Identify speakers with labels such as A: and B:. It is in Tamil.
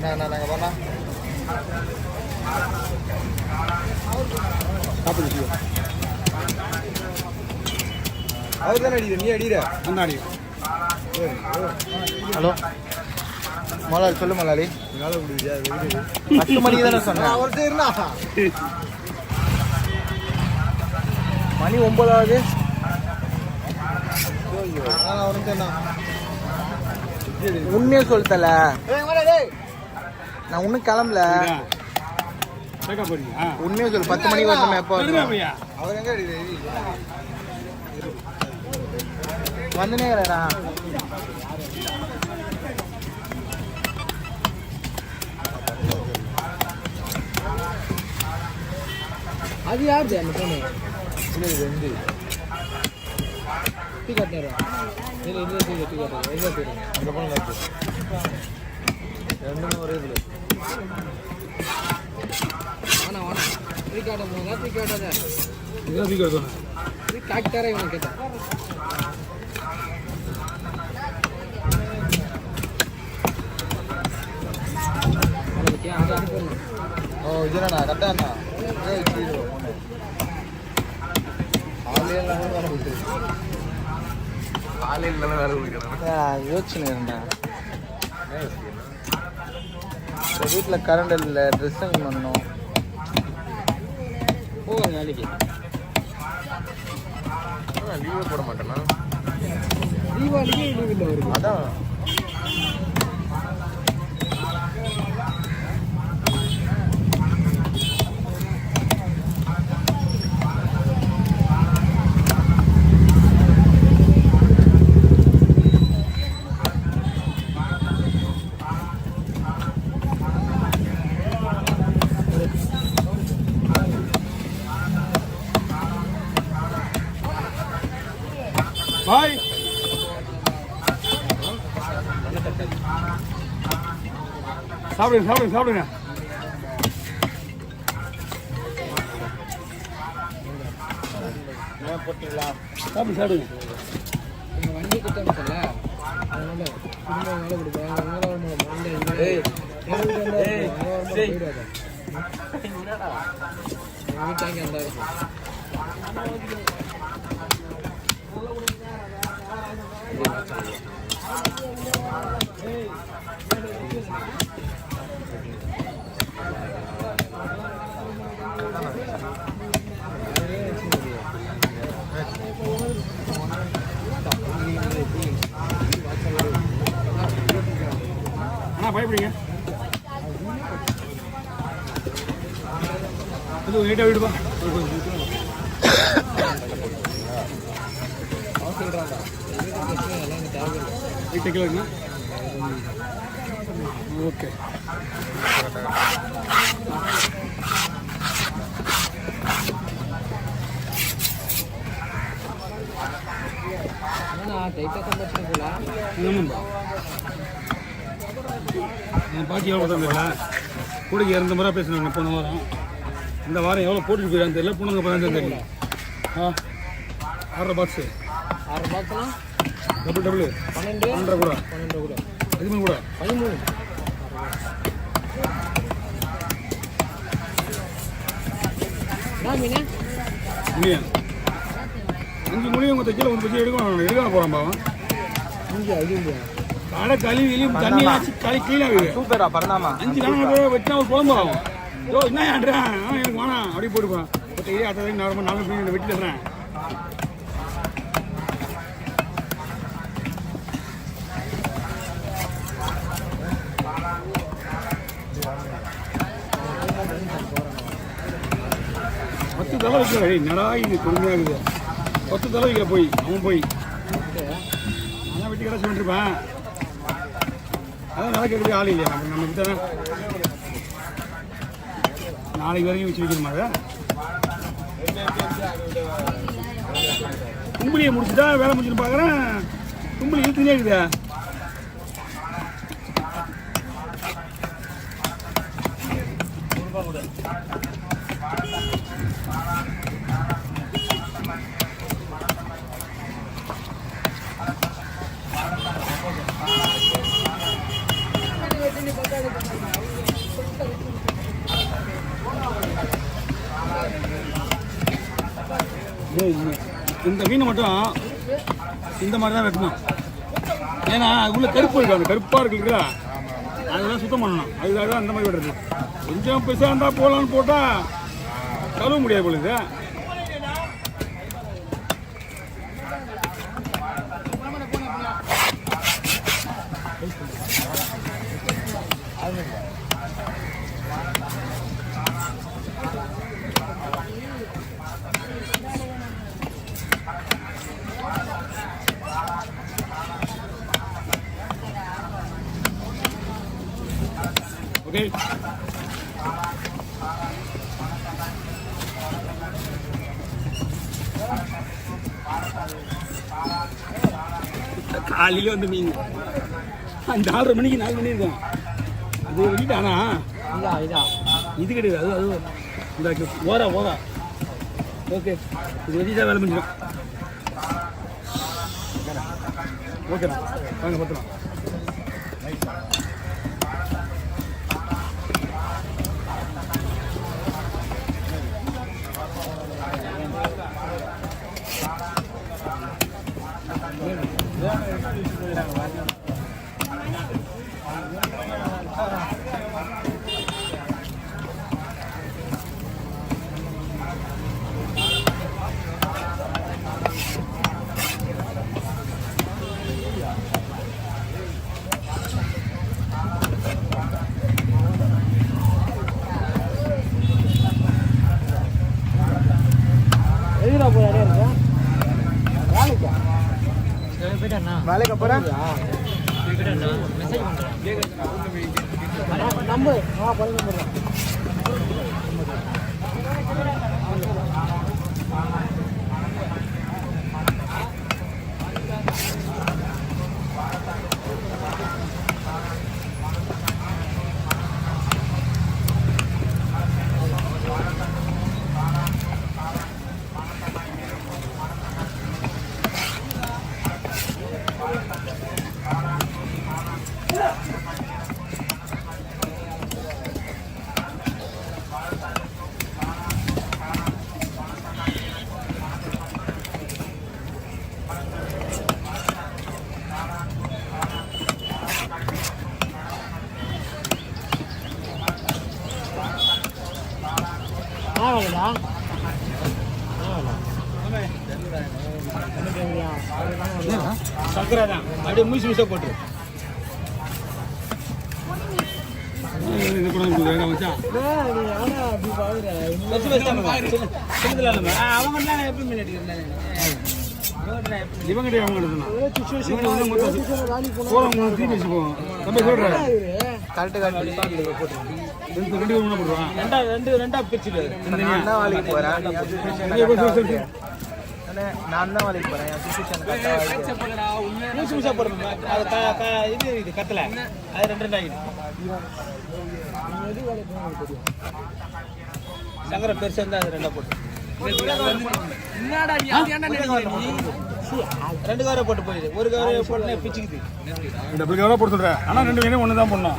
A: நாங்கள் போகலாம் அவர் தானே அடிக்கிற நீ அடிக்கிற அந்த அடி. ஹலோ முதலாளி சொல்லு முதலாளி. 10 மணிக்கு தானே சொன்னேன். அவர்கிட்ட இருந்தா மணி 9 ஆகுது. உண்மையா சொல்லிட்டல நான் ஒன்னும் கிளம்பல. உண்மையா சொல்லு 10 மணிக்கு வரணும். எப்போ அவர் எங்க வந்துனே இருக்கிறா. அது யாரு அந்த பொண்ணு? ரெண்டு டீ கட்டினரா இல்லை இல்லை டீ கட்டுறா எங்கே பேர் அந்த பொண்ணு ரெண்டுமே ஒரே இதில். வேணா வேணா டீ காட்ட போங்க. டீ காட்டாத இதெல்லாம் டீ காட்டணும். டீ காட்டாரே இவனை கேட்டேன். ஓ இதுண்ணா கரெக்டாண்ணா. யோசனை இருந்தா வீட்டில் கரண்ட் இல்லை. ட்ரெஸ்ஸிங் பண்ணணும். போங்க நாளைக்கு லீவே போட மாட்டேன்னா. தீபாவளிக்கே லீவ் இல்லை வருது. அதான்
B: பாய் சாப்பிடுங்க சாப்பிடுங்க சாப்பிடுங்க. சாப்பிடு சாப்பிடுங்க.
A: உங்கள் வண்டி கொடுத்தாங்க சொல்ல அதனால குடும்பம் வேலை கொடுப்பேன். தேங்க்யூ அந்த
B: அண்ணா பயப்படுங்க. இது நீட்டாக விடுப்பா. கிலோங்க ஓகே. பாக்கி எவ்வளோ தான் தெரியல. கூடைக்கு 200 பேசுனாங்க போன வாரம். இந்த வாரம் எவ்வளோ போட்டுட்டு போயிடான்னு தெரியல. பொண்ணுங்க பதினஞ்சு தெரியல. 6 பாக்ஸு
A: 6 பாக்ஸ்லாம்
B: டபுள் 12 கூட 13 கூட
A: 13
B: இல்லையா 5 மொழியும் உங்கள் தைக்கல ஒரு பற்றி எடுக்க போகிறான் பாவன். கடை கழுவி தண்ணி ஆச்சு களி க்ளீனாக
A: சூப்பரா பரந்தாமா
B: 5 நாள் வச்சா ஒரு குழம்பு ஆகும். யோ என்ன ஆடுறேன் எனக்கு வேணாம் அப்படி போட்டுப்பேன். அடுத்த நான் 4 மணி வெட்டி தர்றேன். தலை வைக்கல நடா இது கொடுமையாகுது. 10 தலை வைக்கல போய் அவன் போய் அதான் வெட்டி கடை சொல்லிட்டுருப்பேன். அதான் நடக்கிறது ஆள் இல்லையா நம்ம கிட்ட. நாளைக்கு வரைக்கும் வச்சு வைக்கணுமா? அதை கும்பலியை முடிச்சுட்டா வேலை முடிச்சுன்னு பார்க்குறேன். கும்பலி இழுத்துனே இருக்குதா. இந்த மீனை மட்டும் இந்த மாதிரி தான் வெட்டணும். ஏன்னா அதுக்குள்ள கருப்பு இருக்கு, அந்த கருப்பாக இருக்குல்ல அதெல்லாம் சுத்தம் பண்ணணும். அதுக்காக தான் அந்த மாதிரி வெட்டுறது. கொஞ்சம் பெருசாக இருந்தால் போகலான்னு போட்டால் கழுவ முடியாது போல இது. ஓகே, காலையில் வந்து மீன் அந்த 4:30 மணிக்கு 4 மணி இருக்கும். அது வெட்டிட்டானா இது கிடையாது. அது இந்த ஓரா ஓகே, இது வெட்டிட்டா வேலை முடிஞ்சிடும். ஓகேண்ணா வாங்க பார்த்துலாம்.
A: வேலைக்கு அப்புறம் நம்பர் சக்கரை தான் அப்படியே முழுசா போட்டு நான் தான் வேலைக்கு போறேன். இது கத்தல அது 2 ஆகிடுது. சங்கரை பெருசா இருந்தா அது 2 போட்டு 2 கவரை போட்டு போயிடுது. ஒரு கவரை போட்டு பிச்சுக்குது. இந்த கவரை போட்டு சொல்றேன். ஆனா 2 ஒன்று தான் பண்ணோம்.